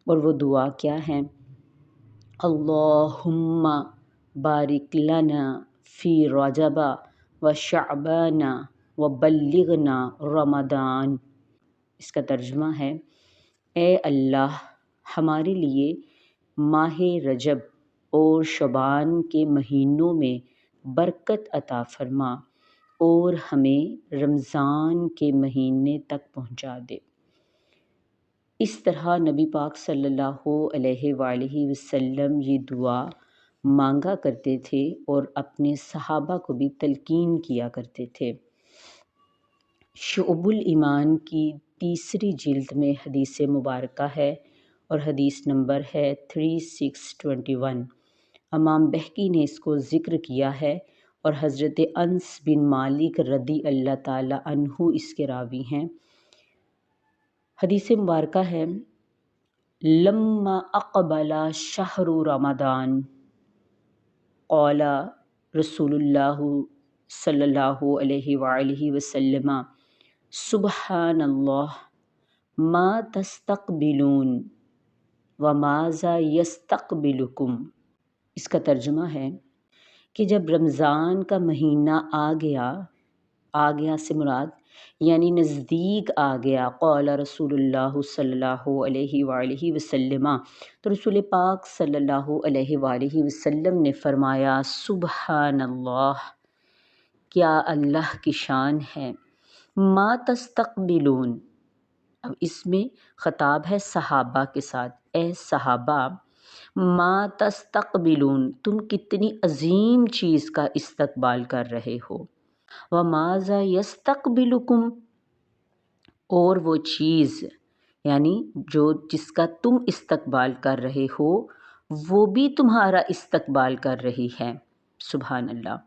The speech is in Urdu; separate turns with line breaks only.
اور وہ دعا کیا ہے؟ اللہم بارک لنا فی رجب و شعبان و بلغنا رمضان۔ اس کا ترجمہ ہے، اے اللہ ہمارے لیے ماہ رجب اور شعبان کے مہینوں میں برکت عطا فرما اور ہمیں رمضان کے مہینے تک پہنچا دے۔ اس طرح نبی پاک صلی اللہ علیہ وآلہ وسلم یہ دعا مانگا کرتے تھے اور اپنے صحابہ کو بھی تلقین کیا کرتے تھے۔ شعب الایمان کی 3 جلد میں حدیث مبارکہ ہے اور حدیث نمبر ہے 3621۔ امام بہقی نے اس کو ذکر کیا ہے اور حضرت انس بن مالک رضی اللہ تعالی عنہ اس کے راوی ہیں۔ حدیث مبارکہ ہے، لما اقبل شہر رمضان قال رسول اللہ صلی اللہ علیہ وآلہ وسلم سبحان اللہ ما تستقبلون وماذا یستقبلکم۔ اس کا ترجمہ ہے کہ جب رمضان کا مہینہ آ گیا سے مراد یعنی نزدیک آ گیا، قال رسول اللہ صلی اللہ علیہ وآلہ وسلم، تو رسول پاک صلی اللہ علیہ وآلہ وسلم نے فرمایا سبحان اللہ، کیا اللہ کی شان ہے، ما تستقبلون، اب اس میں خطاب ہے صحابہ کے ساتھ، اے صحابہ ما تستقبلون، تم کتنی عظیم چیز کا استقبال کر رہے ہو، وماذا یستقبلکم، اور وہ چیز یعنی جس کا تم استقبال کر رہے ہو وہ بھی تمہارا استقبال کر رہی ہے۔ سبحان اللہ۔